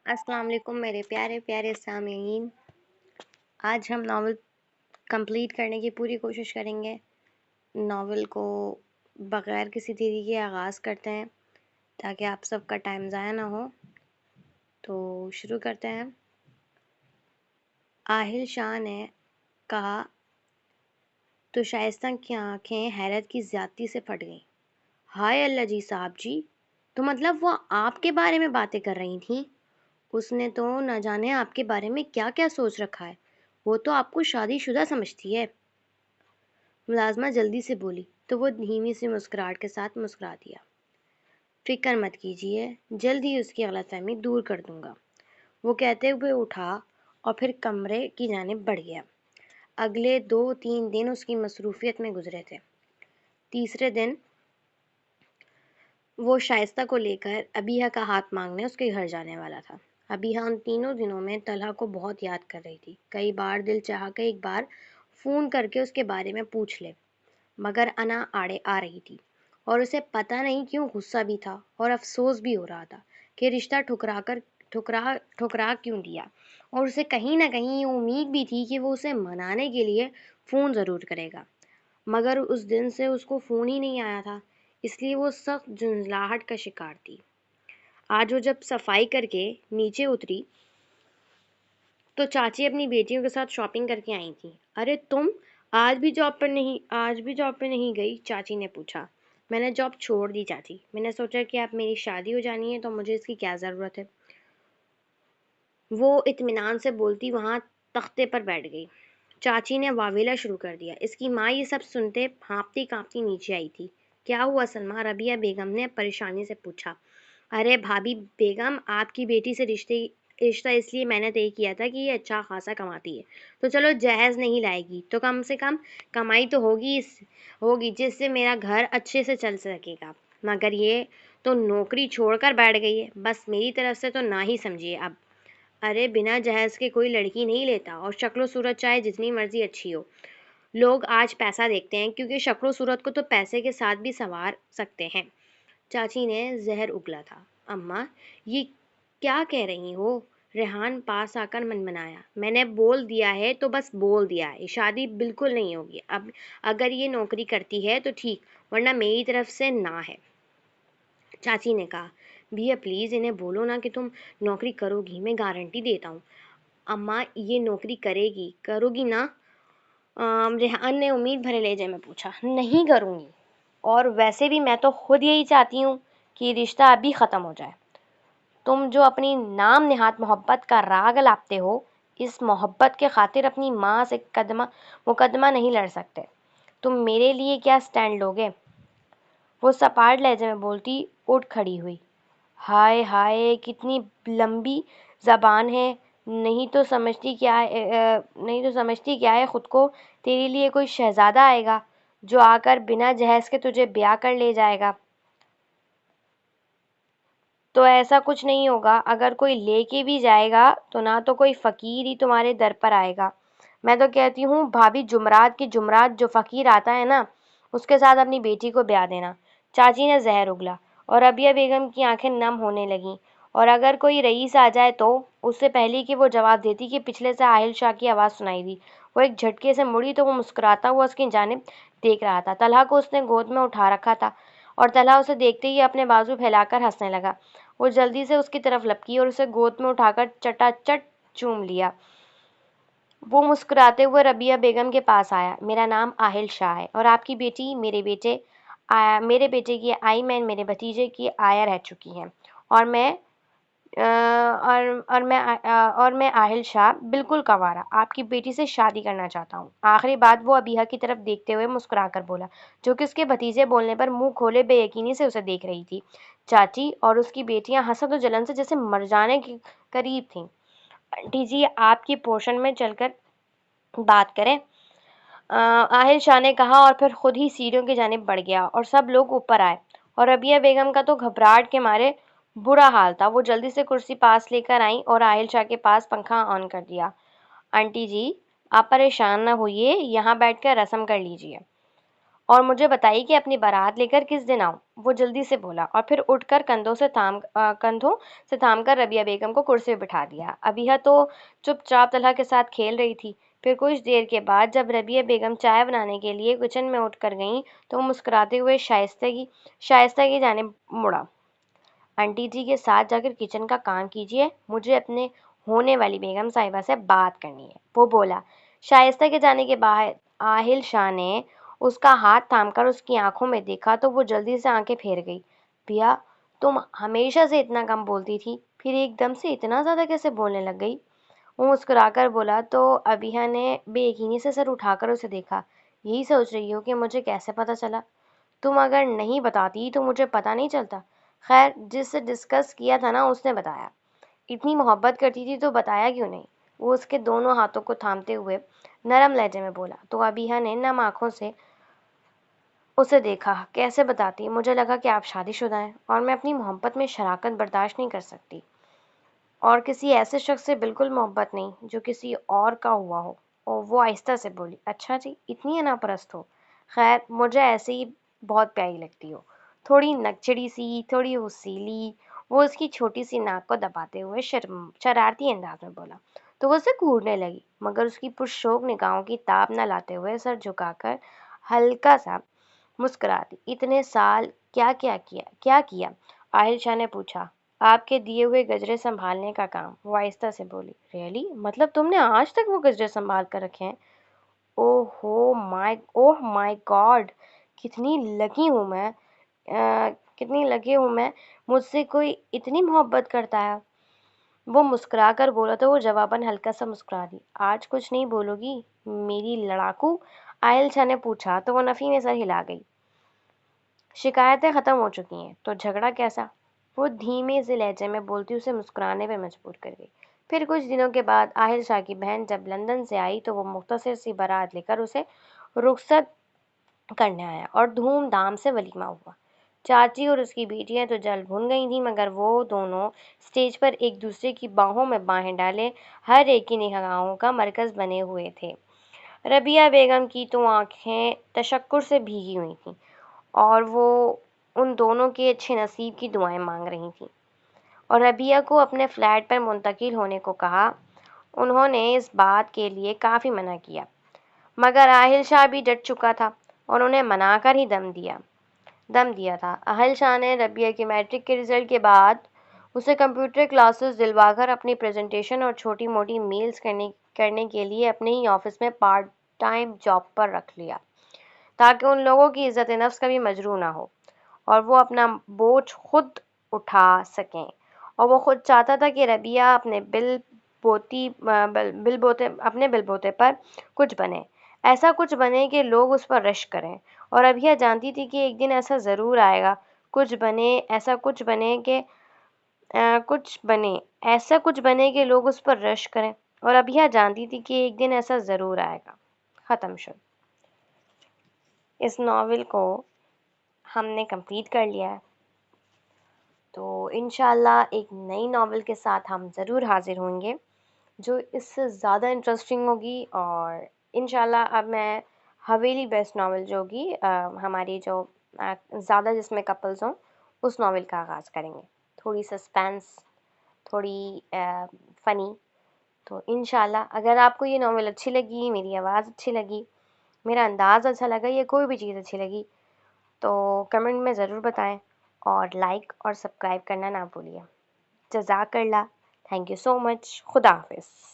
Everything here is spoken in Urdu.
السلام علیکم میرے پیارے پیارے سامعین. آج ہم ناول کمپلیٹ کرنے کی پوری کوشش کریں گے. ناول کو بغیر کسی دیری کے آغاز کرتے ہیں تاکہ آپ سب کا ٹائم ضائع نہ ہو. تو شروع کرتے ہیں. آہل شاہ نے کہا تو شائستہ کی آنکھیں حیرت کی زیادتی سے پھٹ گئیں. ہائے اللہ جی صاحب جی، تو مطلب وہ آپ کے بارے میں باتیں کر رہی تھیں؟ اس نے تو نہ جانے آپ کے بارے میں کیا کیا سوچ رکھا ہے. وہ تو آپ کو شادی شدہ سمجھتی ہے. ملازمہ جلدی سے بولی تو وہ دھیمی سی مسکراہٹ کے ساتھ مسکرا دیا. فکر مت کیجیے، جلد ہی اس کی غلط فہمی دور کر دوں گا. وہ کہتے ہوئے اٹھا اور پھر کمرے کی جانب بڑھ گیا. اگلے 2-3 دن اس کی مصروفیت میں گزرے تھے. تیسرے دن وہ شائستہ کو لے کر ابیہ کا ہاتھ مانگنے اس کے گھر جانے والا تھا. ابیہ ان تینوں دنوں میں طلحہ کو بہت یاد کر رہی تھی. کئی بار دل چاہا کہ ایک بار فون کر کے اس کے بارے میں پوچھ لے، مگر انا آڑے آ رہی تھی اور اسے پتہ نہیں کیوں غصہ بھی تھا اور افسوس بھی ہو رہا تھا کہ رشتہ ٹھکرا کیوں دیا، اور اسے کہیں نہ کہیں یہ امید بھی تھی کہ وہ اسے منانے کے لیے فون ضرور کرے گا. مگر اس دن سے اس کو فون ہی نہیں آیا تھا، اس لیے وہ سخت جھنجھلاہٹ کا شکار تھی. آج وہ جب صفائی کر کے نیچے اتری تو چاچی اپنی بیٹیوں کے ساتھ شاپنگ کر کے آئی تھیں. ارے تم آج بھی جاب پہ نہیں گئی؟ چاچی نے پوچھا. میں نے جاب چھوڑ دی چاچی. میں نے سوچا کہ اب میری شادی ہو جانی ہے تو مجھے اس کی کیا ضرورت ہے. وہ اطمینان سے بولتی وہاں تختے پر بیٹھ گئی. چاچی نے واویلا شروع کر دیا. اس کی ماں یہ سب سنتے ہانپتی کانپتی نیچے آئی تھی. کیا ہوا سلمہ؟ ربیہ بیگم نے پریشانی سے پوچھا. ارے بھابھی بیگم، آپ کی بیٹی سے رشتہ اس لیے میں نے طے کیا تھا کہ یہ اچھا خاصا کماتی ہے تو چلو جہیز نہیں لائے گی تو کم سے کم کمائی تو ہوگی جس سے میرا گھر اچھے سے چل سکے گا. مگر یہ تو نوکری چھوڑ کر بیٹھ گئی ہے. بس میری طرف سے تو نہ ہی سمجھیے اب. ارے بنا جہیز کے کوئی لڑکی نہیں لیتا، اور شکل و صورت چاہے جتنی مرضی اچھی ہو. لوگ آج پیسہ دیکھتے ہیں کیونکہ شکل و صورت کو تو پیسے کے ساتھ بھی سنوار سکتے ہیں. چاچی نے زہر اگلا تھا. اماں یہ کیا کہہ رہی ہو؟ ریحان پاس آ کر منمنایا. میں نے بول دیا ہے تو بس بول دیا ہے، شادی بالکل نہیں ہوگی. اب اگر یہ نوکری کرتی ہے تو ٹھیک، ورنہ میری طرف سے نہ ہے. چاچی نے کہا. بھیا پلیز انہیں بولو نا کہ تم نوکری کرو گی، میں گارنٹی دیتا ہوں. اماں یہ نوکری کرو گی نا؟ ریحان نے امید بھرے لہجے میں پوچھا. نہیں کروں گی، اور ویسے بھی میں تو خود یہی چاہتی ہوں کہ رشتہ ابھی ختم ہو جائے. تم جو اپنی نام نہاد محبت کا راگ لاپتے ہو، اس محبت کے خاطر اپنی ماں سے مقدمہ نہیں لڑ سکتے. تم میرے لیے کیا سٹینڈ لوگے؟ وہ سپاٹ لہجے میں بولتی اٹھ کھڑی ہوئی. ہائے ہائے کتنی لمبی زبان ہے. نہیں تو سمجھتی کیا ہے خود کو؟ تیرے لیے کوئی شہزادہ آئے گا جو آ کر بنا جہیز کے تجھے بیاہ کر لے جائے گا. تو ایسا کچھ نہیں ہوگا. اگر کوئی لے کے بھی جائے گا تو نہ تو کوئی فقیر ہی تمہارے در پر آئے گا. میں تو کہتی ہوں بھابھی جمعرات کی جمعرات جو فقیر آتا ہے نا، اس کے ساتھ اپنی بیٹی کو بیاہ دینا. چاچی نے زہر اگلا اور ربیہ بیگم کی آنکھیں نم ہونے لگیں. اور اگر کوئی رئیس آ جائے تو؟ اس سے پہلے کہ وہ جواب دیتی کہ پیچھے سے آہل شاہ کی آواز سنائی دی. وہ ایک جھٹکے سے مڑی تو وہ مسکراتا ہوا اس کی جانب دیکھ رہا تھا. طلحہ کو اس نے گود میں اٹھا رکھا تھا اور طلحہ اسے دیکھتے ہی اپنے بازو پھیلا کر ہنسنے لگا. وہ جلدی سے اس کی طرف لپکی اور اسے گود میں اٹھا کر چٹا چٹ چوم لیا. وہ مسکراتے ہوئے ربیہ بیگم کے پاس آیا. میرا نام آہل شاہ ہے اور آپ کی بیٹی میرے بیٹے کی آئمن میرے بھتیجے کی آیا رہ چکی ہیں، اور میں آہل شاہ بالکل کنوارا آپ کی بیٹی سے شادی کرنا چاہتا ہوں. آخری بات وہ ابیہ کی طرف دیکھتے ہوئے مسکرا کر بولا، جو کہ اس کے بھتیجے بولنے پر منہ کھولے بے یقینی سے اسے دیکھ رہی تھی. چاچی اور اس کی بیٹیاں حسد و جلن سے جیسے مر جانے کے قریب تھیں. آنٹی جی آپ کی پورشن میں چل کر بات کریں، آہل شاہ نے کہا، اور پھر خود ہی سیڑھیوں کی جانب بڑھ گیا اور سب لوگ اوپر آئے. اور ربیہ بیگم کا تو گھبراہٹ کے مارے برا حال تھا. وہ جلدی سے کرسی پاس لے کر آئیں اور آہل شاہ کے پاس پنکھا آن کر دیا. آنٹی جی آپ پریشان نہ ہوئیے، یہاں بیٹھ کر رسم کر لیجیے. اور مجھے بتائیے کہ اپنی بارات لے کر کس دن آؤں؟ وہ جلدی سے بولا اور پھر اٹھ کر کندھوں سے تھام کر ربیہ بیگم کو کرسی پہ بٹھا دیا۔ ابیہ تو چپ چاپ طلحہ کے ساتھ کھیل رہی تھی۔ پھر کچھ دیر کے بعد جب ربیہ بیگم چائے بنانے کے لیے کچن میں اٹھ کر گئیں تو وہ مسکراتے ہوئے شائستہ کی جانب مڑا۔ آنٹی جی کے ساتھ جا کر کچن کا کام کیجیے، مجھے اپنے ہونے والی بیگم صاحبہ سے بات کرنی ہے، وہ بولا۔ شائستہ کے جانے کے بعد آہل شاہ نے اس کا ہاتھ تھام کر اس کی آنکھوں میں دیکھا تو وہ جلدی سے آنکھیں پھیر گئی۔ بیا، تم ہمیشہ سے اتنا کم بولتی تھی، پھر ایک دم سے اتنا زیادہ کیسے بولنے لگ گئی؟ وہ مسکرا کر بولا تو ابیہ نے بے یقینی سے سر اٹھا کر اسے دیکھا۔ یہی سوچ رہی ہو کہ مجھے کیسے پتہ چلا؟ تم اگر نہیں بتاتی تو مجھے پتہ نہیں چلتا۔ خیر، جس سے ڈسکس کیا تھا نا اس نے بتایا۔ اتنی محبت کرتی تھی تو بتایا کیوں نہیں؟ وہ اس کے دونوں ہاتھوں کو تھامتے ہوئے نرم لہجے میں بولا تو ابیہ نے نم آنکھوں سے اسے دیکھا۔ کیسے بتاتی؟ مجھے لگا کہ آپ شادی شدہ ہیں اور میں اپنی محبت میں شراکت برداشت نہیں کر سکتی، اور کسی ایسے شخص سے بالکل محبت نہیں جو کسی اور کا ہوا ہو۔ اور وہ آہستہ سے بولی، اچھا جی، اتنی انا پرست ہو؟ خیر، مجھے ایسے ہی بہت پیاری لگتی ہو، تھوڑی نکچڑی سی، تھوڑی وسیلی۔ وہ اس کی چھوٹی سی ناک کو دباتے ہوئے شرارتی انداز میں بولا تو وہ اسے گھورنے لگی، مگر اس کی پرشوق نگاہوں کی تاب نہ لاتے ہوئے سر جھکا کر ہلکا سا مسکراتی۔ اتنے سال کیا کیا؟ آہل شاہ نے پوچھا۔ آپ کے دیے ہوئے گجرے سنبھالنے کا کام، وہ آہستہ سے بولی۔ ریئلی؟ مطلب تم نے آج تک وہ گجرے سنبھال کر رکھے ہیں؟ اوہ مائی گاڈ، کتنی لکی ہوں میں، کتنی لکی ہوں میں، مجھ سے کوئی اتنی محبت کرتا ہے۔ وہ مسکرا کر بولا تو وہ جواباً ہلکا سا مسکرا دی۔ آج کچھ نہیں بولو گی میری لڑاکو؟ آہل شاہ نے پوچھا تو وہ نفی میں سر ہلا گئی۔ شکایتیں ختم ہو چکی ہیں تو جھگڑا کیسا؟ وہ دھیمے سے لہجے میں بولتی اسے مسکرانے پہ مجبور کر گئی۔ پھر کچھ دنوں کے بعد آہل شاہ کی بہن جب لندن سے آئی تو وہ مختصر سی بارات لے کر اسے رخصت کرنے آیا اور دھوم دھام سے ولیمہ ہوا۔ چاچی اور اس کی بیٹیاں تو جل بھن گئی تھیں، مگر وہ دونوں اسٹیج پر ایک دوسرے کی باہوں میں باہیں ڈالے ہر ایک کی نگاہوں کا مرکز بنے ہوئے تھے۔ ربیہ بیگم کی تو آنکھیں تشکر سے بھیگی ہوئی تھیں اور وہ ان دونوں کے اچھے نصیب کی دعائیں مانگ رہی تھیں، اور ربیہ کو اپنے فلیٹ پر منتقل ہونے کو کہا۔ انہوں نے اس بات کے لیے کافی منع کیا، مگر آہل شاہ بھی ڈٹ چکا تھا اور انہیں منا کر ہی دم دیا تھا۔ آہل شاہ نے ربیہ کے میٹرک کے رزلٹ کے بعد اسے کمپیوٹر کلاسز دلوا کر اپنی پریزنٹیشن اور چھوٹی موٹی میلز کرنے کے لیے اپنے ہی آفس میں پارٹ ٹائم جاب پر رکھ لیا، تاکہ ان لوگوں کی عزت نفس کبھی مجروح نہ ہو اور وہ اپنا بوجھ خود اٹھا سکیں۔ اور وہ خود چاہتا تھا کہ ربیہ اپنے بل بوتے پر کچھ بنے، ایسا کچھ بنے کہ لوگ اس پر رشک کریں۔ اور ابیہ جانتی تھی کہ ایک دن ایسا ضرور آئے گا، ایسا کچھ بنے کہ لوگ اس پر رشک کریں، اور ابیہ جانتی تھی کہ ایک دن ایسا ضرور آئے گا۔ ختم شد۔ اس ناول کو ہم نے کمپلیٹ کر لیا ہے، تو انشاءاللہ ایک نئی ناول کے ساتھ ہم ضرور حاضر ہوں گے جو اس سے زیادہ انٹرسٹنگ ہوگی۔ اور انشاءاللہ اب میں حویلی بیسٹ ناول جو ہوگی، ہماری جو زیادہ جس میں کپلز ہوں، اس ناول کا آغاز کریں گے، تھوڑی سسپینس، تھوڑی فنی۔ تو انشاءاللہ اگر آپ کو یہ ناول اچھی لگی، میری آواز اچھی لگی، میرا انداز اچھا لگا، یا کوئی بھی چیز اچھی لگی تو کمنٹ میں ضرور بتائیں، اور لائک اور سبسکرائب کرنا نہ بھولیے۔ جزاک اللہ، تھینک یو سو مچ، خدا حافظ۔